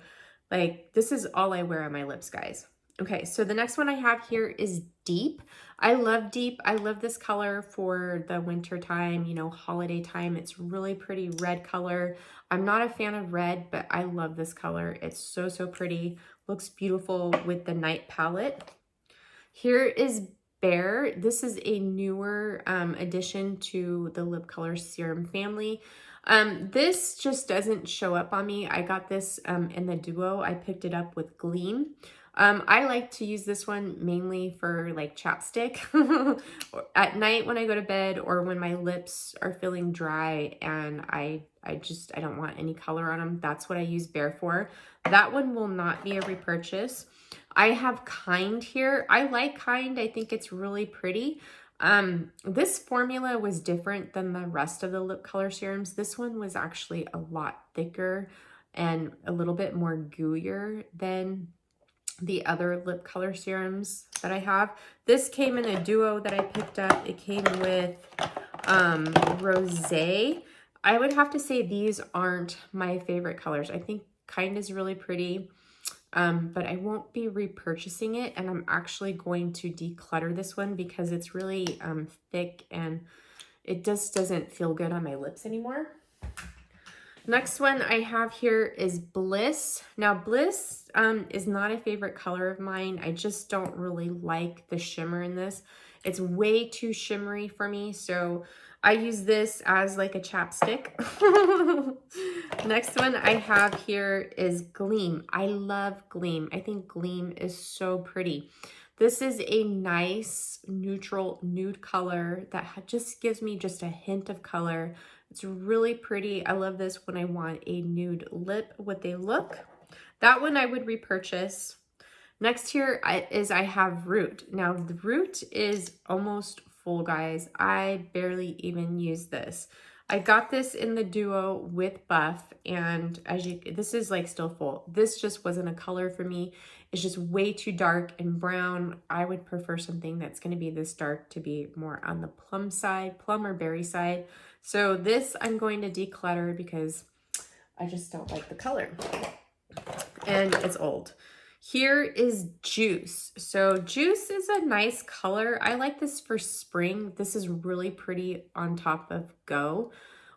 like, this is all I wear on my lips, guys. Okay, so the next one I have here is Deep. I love Deep. I love this color for the winter time, you know, holiday time. It's really pretty red color. I'm not a fan of red, but I love this color. It's so, so pretty. Looks beautiful with the night palette. Here is Bare. This is a newer addition to the lip color serum family. This just doesn't show up on me. I got this in the duo. I picked it up with Gleam. I like to use this one mainly for like chapstick at night when I go to bed, or when my lips are feeling dry and I don't want any color on them. That's what I use Bare for. That one will not be a repurchase. I have Kind here. I like Kind. I think it's really pretty. This formula was different than the rest of the lip color serums. This one was actually a lot thicker and a little bit more gooier than the other lip color serums that I have. This came in a duo that I picked up. It came with Rosé. I would have to say these aren't my favorite colors. I think Kind is really pretty, but I won't be repurchasing it, and I'm actually going to declutter this one because it's really thick and it just doesn't feel good on my lips anymore. Next one I have here is Bliss. Now Bliss is not a favorite color of mine. I just don't really like the shimmer in this. It's way too shimmery for me, so I use this as like a chapstick. Next one I have here is Gleam. I love Gleam. I think Gleam is so pretty. This is a nice neutral nude color that just gives me just a hint of color. It's really pretty. I love this when I want a nude lip with a look. That one I would repurchase. Next here I have Root. Now the Root is almost full, guys. I barely even use this. I got this in the duo with Buff, and this is like still full. This just wasn't a color for me. It's just way too dark and brown. I would prefer something that's going to be this dark to be more on the plum side, plum or berry side. So this I'm going to declutter because I just don't like the color. And it's old. Here is Juice. So Juice is a nice color. I like this for spring. This is really pretty on top of Go.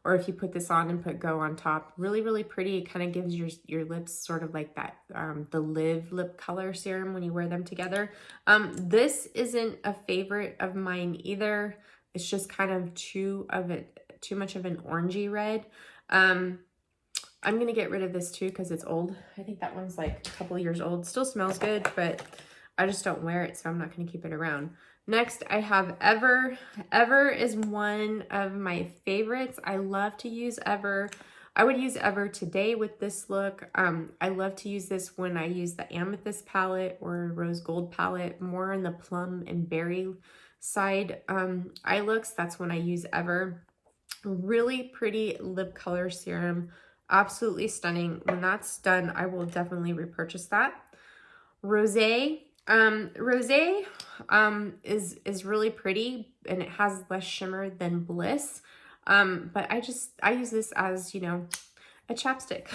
Or if you put this on and put Go on top, really, really pretty. It kind of gives your lips sort of like that, the Live lip color serum when you wear them together. This isn't a favorite of mine either. It's just kind of too much of an orangey red. I'm going to get rid of this too because it's old. I think that one's like a couple years old. Still smells good, but I just don't wear it, so I'm not going to keep it around. Next, I have Ever. Ever is one of my favorites. I love to use Ever. I would use Ever today with this look. I love to use this when I use the Amethyst palette or Rose Gold palette, more on the plum and berry side eye looks. That's when I use Ever. Really pretty lip color serum. Absolutely stunning. When that's done, I will definitely repurchase that. Rosé. Rosé is really pretty, and it has less shimmer than Bliss. But I use this as, you know, a chapstick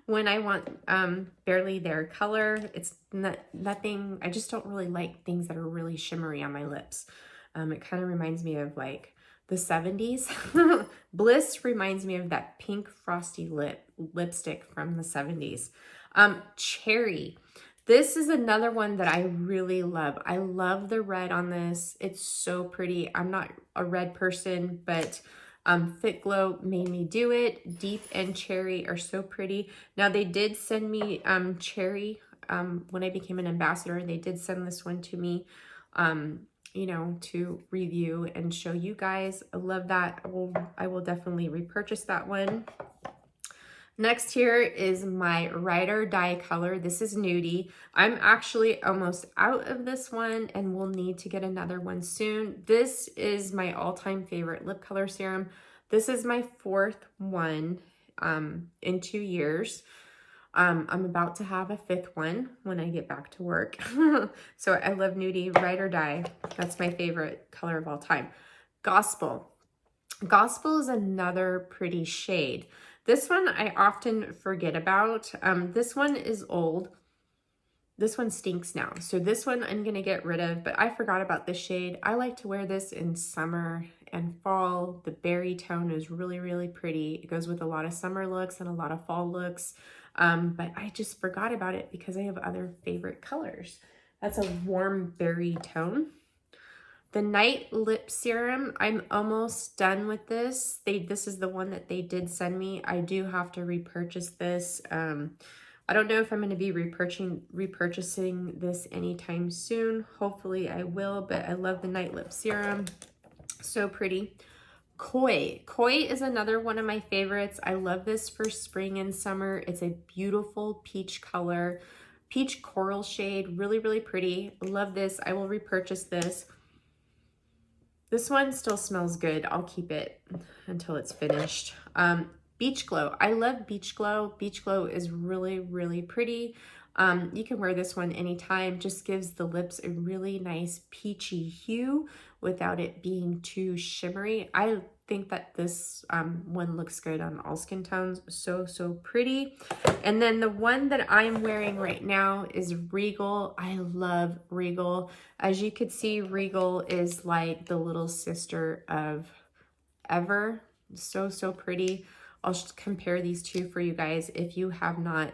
when I want barely there color. It's nothing. I just don't really like things that are really shimmery on my lips. It kind of reminds me of like the 70s. Bliss reminds me of that pink frosty lipstick from the 70s. Cherry. This is another one that I really love. I love the red on this. It's so pretty. I'm not a red person, but Fit Glow made me do it. Deep and Cherry are so pretty. Now they did send me Cherry when I became an ambassador. They did send this one to me, you know, to review and show you guys. I love that. I will definitely repurchase that one. Next here is my Ride or Die color. This is Nudie. I'm actually almost out of this one and will need to get another one soon. This is my all-time favorite lip color serum. This is my 4th one in 2 years. I'm about to have a 5th one when I get back to work. So I love Nudie, Ride or Die. That's my favorite color of all time. Gospel. Gospel is another pretty shade. This one I often forget about. This one is old. This one stinks now. So this one I'm going to get rid of, but I forgot about this shade. I like to wear this in summer and fall. The berry tone is really, really pretty. It goes with a lot of summer looks and a lot of fall looks. But I just forgot about it because I have other favorite colors. That's a warm berry tone. The Night Lip Serum, I'm almost done with this. This is the one that they did send me. I do have to repurchase this. I don't know if I'm going to be repurchasing this anytime soon. Hopefully I will, but I love the Night Lip Serum. So pretty. Koi. Koi is another one of my favorites. I love this for spring and summer. It's a beautiful peach color. Peach coral shade. Really, really pretty. Love this. I will repurchase this. This one still smells good. I'll keep it until it's finished. Beach Glow. I love Beach Glow. Beach Glow is really, really pretty. You can wear this one anytime. Just gives the lips a really nice peachy hue without it being too shimmery. I think that this one looks good on all skin tones. So, so pretty. And then the one that I'm wearing right now is Regal. I love Regal. As you could see, Regal is like the little sister of Ever. So, so pretty. I'll just compare these two for you guys if you have not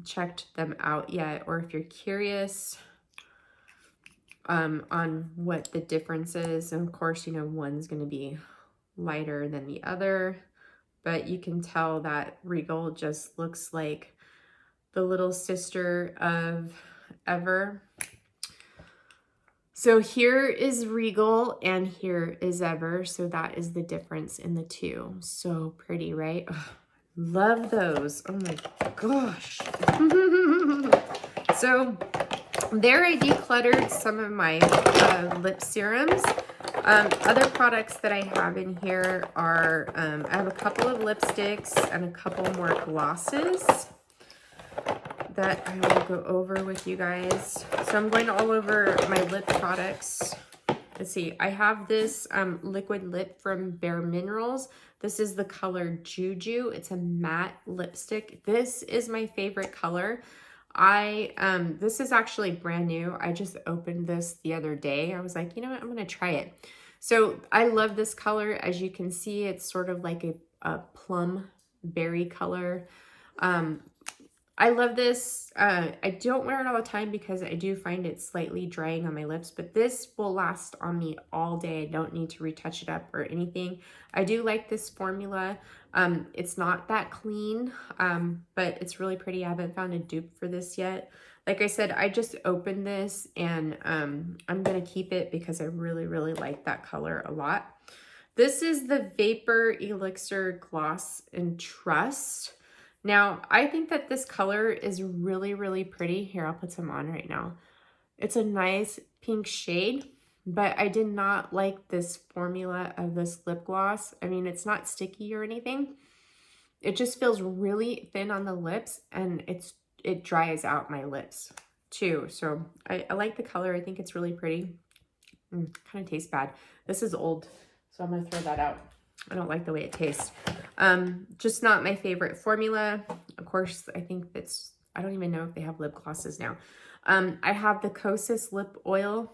checked them out yet, or if you're curious on what the difference is. And of course, you know, one's going to be lighter than the other, but you can tell that Regal just looks like the little sister of Ever. So here is Regal and here is Ever. So that is the difference in the two. So pretty, right? Ugh, love those. Oh my gosh. So there I decluttered some of my lip serums. Other products that I have in here are, I have a couple of lipsticks and a couple more glosses that I will go over with you guys. So I'm going all over my lip products. Let's see, I have this liquid lip from Bare Minerals. This is the color Juju. It's a matte lipstick. This is my favorite color. This is actually brand new. I just opened this the other day. I was like, you know what, I'm gonna try it. So I love this color. As you can see, it's sort of like a plum berry color. I love this. I don't wear it all the time because I do find it slightly drying on my lips, but this will last on me all day. I don't need to retouch it up or anything. I do like this formula. It's not that clean, but it's really pretty. I haven't found a dupe for this yet. Like I said, I just opened this and I'm going to keep it because I really, really like that color a lot. This is the Vapor Elixir Gloss and Trust. Now, I think that this color is really, really pretty. Here, I'll put some on right now. It's a nice pink shade, but I did not like this formula of this lip gloss. I mean, it's not sticky or anything. it just feels really thin on the lips, and it dries out my lips too. So I like the color. I think it's really pretty. Kind of tastes bad. This is old, so I'm gonna throw that out. I don't like the way it tastes. Just not my favorite formula. Of course, I think I don't even know if they have lip glosses now. I have the Kosas lip oil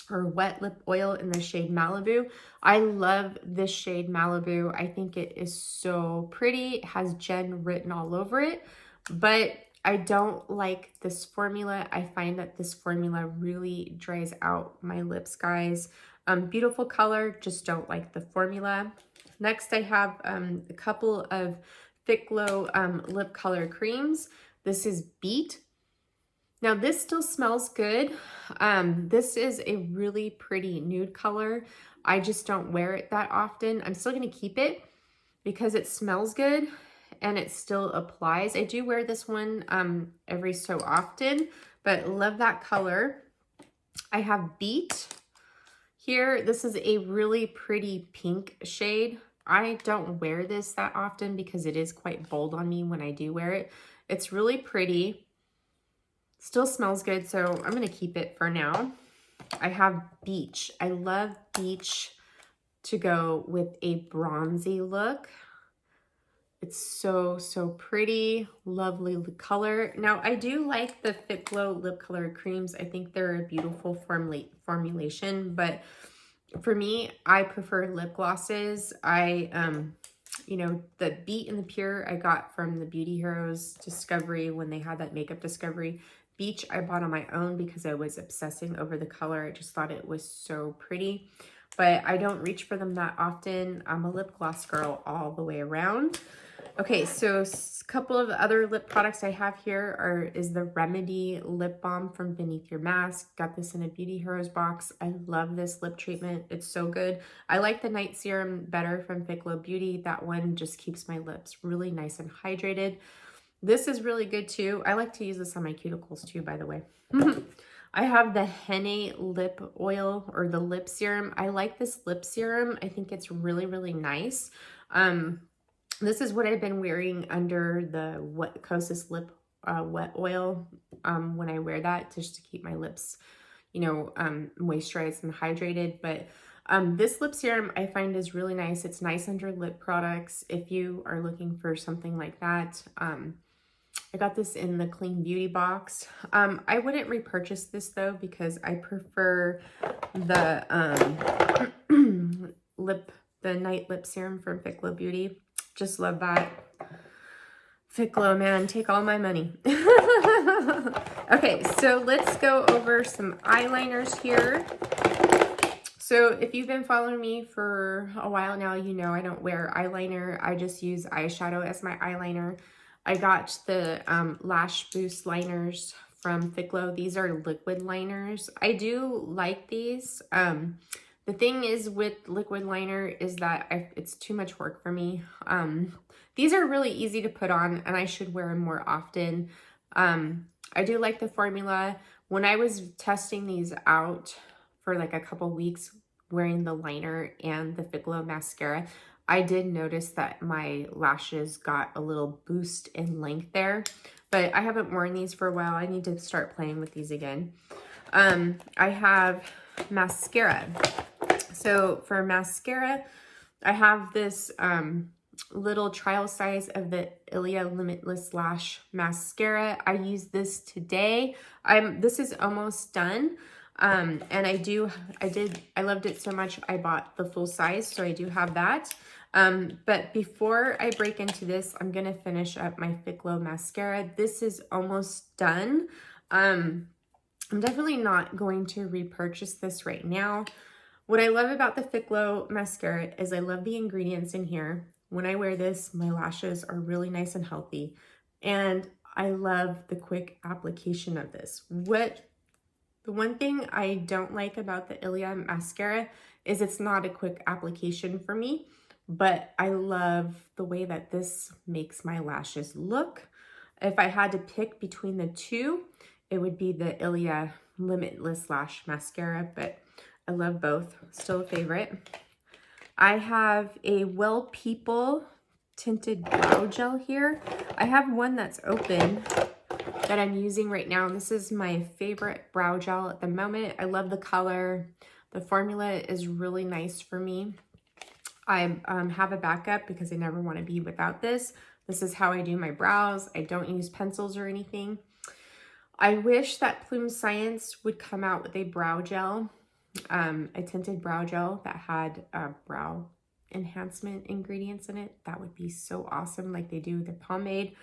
or wet lip oil in the shade Malibu. I love this shade Malibu. I think it is so pretty. It has Jen written all over it, but I don't like this formula. I find that this formula really dries out my lips, guys. Beautiful color, just don't like the formula. Next, I have a couple of Thick Glow lip color creams. This is Beat. Now this still smells good. This is a really pretty nude color. I just don't wear it that often. I'm still gonna keep it because it smells good and it still applies. I do wear this one every so often, but love that color. I have Beat here. This is a really pretty pink shade. I don't wear this that often because it is quite bold on me when I do wear it. It's really pretty. Still smells good, so I'm going to keep it for now. I have Beach. I love Beach to go with a bronzy look. It's so, so pretty. Lovely color. Now, I do like the Thick Glow lip color creams. I think they're a beautiful formulation, but for me, I prefer lip glosses. You know, the Beat and the Pure I got from the Beauty Heroes Discovery when they had that makeup Discovery. Beach I bought on my own because I was obsessing over the color. I just thought it was so pretty, but I don't reach for them that often. I'm a lip gloss girl all the way around. Okay, so a couple of other lip products I have here is the Remedy Lip Balm from Beneath Your Mask. Got this in a Beauty Heroes box. I love this lip treatment. It's so good. I like the Night Serum better from Thick Glow Beauty. That one just keeps my lips really nice and hydrated. This is really good too. I like to use this on my cuticles too, by the way. I have the Henné lip oil or the lip serum. I like this lip serum. I think it's really, really nice. This is what I've been wearing under the Kosas lip wet oil when I wear that, just to keep my lips, you know, moisturized and hydrated. But this lip serum I find is really nice. It's nice under lip products if you are looking for something like that. I got this in the Clean Beauty box. I wouldn't repurchase this though because I prefer the the night lip serum from Thick Glow Beauty. Just love that. Thick Glow, man, take all my money. Okay, so let's go over some eyeliners here. So if you've been following me for a while now, you know I don't wear eyeliner. I just use eyeshadow as my eyeliner. I got the Lash Boost liners from Thick Glow. These are liquid liners. I do like these. The thing is with liquid liner is that it's too much work for me. These are really easy to put on and I should wear them more often. I do like the formula. When I was testing these out for like a couple weeks wearing the liner and the Thick Glow mascara, I did notice that my lashes got a little boost in length there, but I haven't worn these for a while. I need to start playing with these again. I have mascara. So for mascara, I have this little trial size of the Ilia Limitless Lash Mascara. I used this today. This is almost done. And I loved it so much, I bought the full size, so I do have that. But before I break into this, I'm going to finish up my Thick Glow mascara. This is almost done. I'm definitely not going to repurchase this right now. What I love about the Thick Glow mascara is I love the ingredients in here. When I wear this, my lashes are really nice and healthy. And I love the quick application of this. The one thing I don't like about the Ilia mascara is it's not a quick application for me, but I love the way that this makes my lashes look. If I had to pick between the two, it would be the Ilia Limitless Lash Mascara, but I love both. Still a favorite. I have a Well People tinted brow gel here. I have one that's open that I'm using right now. And this is my favorite brow gel at the moment. I love the color. The formula is really nice for me. I have a backup because I never want to be without this. This is how I do my brows. I don't use pencils or anything. I wish that Plume Science would come out with a brow gel, a tinted brow gel that had brow enhancement ingredients in it. That would be so awesome, like they do the pomade.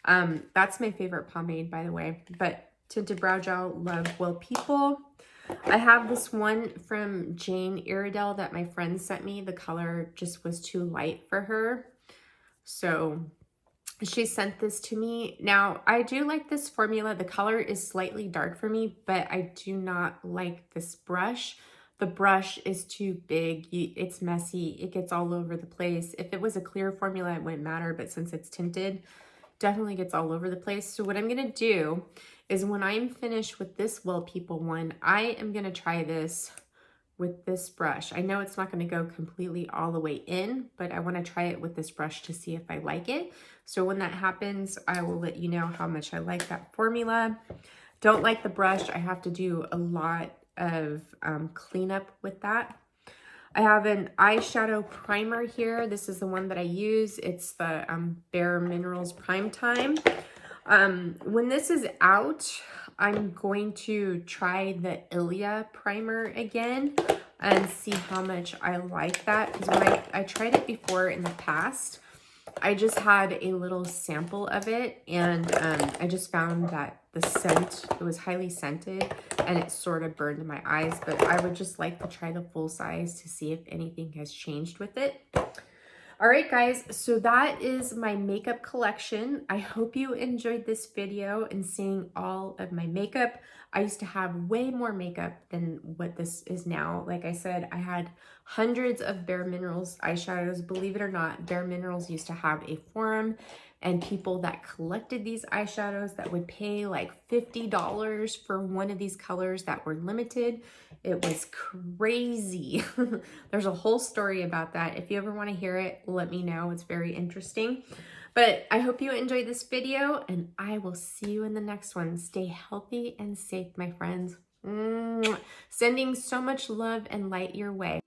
That's my favorite pomade, by the way. But tinted brow gel, love Well People. I have this one from Jane Iredale that my friend sent me. The color just was too light for her, so she sent this to me. Now, I do like this formula. The color is slightly dark for me, but I do not like this brush. The brush is too big. It's messy. It gets all over the place. If it was a clear formula, it wouldn't matter, but since it's tinted, definitely gets all over the place. So what I'm going to do is when I'm finished with this Well People one, I am going to try this with this brush. I know it's not going to go completely all the way in, but I want to try it with this brush to see if I like it. So when that happens, I will let you know how much I like that formula. Don't like the brush. I have to do a lot of cleanup with that. I have an eyeshadow primer here. This is the one that I use. It's the Bare Minerals Prime Time. When this is out, I'm going to try the Ilia primer again and see how much I like that. Because when I tried it before in the past, I just had a little sample of it, and I just found that the scent, it was highly scented, and it sort of burned my eyes. But I would just like to try the full size to see if anything has changed with it. All right, guys, so that is my makeup collection. I hope you enjoyed this video and seeing all of my makeup. I used to have way more makeup than what this is now. Like I said, I had hundreds of Bare Minerals eyeshadows. Believe it or not, Bare Minerals used to have a forum and people that collected these eyeshadows that would pay like $50 for one of these colors that were limited. It was crazy. There's a whole story about that. If you ever want to hear it, let me know. It's very interesting. But I hope you enjoyed this video, and I will see you in the next one. Stay healthy and safe, my friends. Sending so much love and light your way.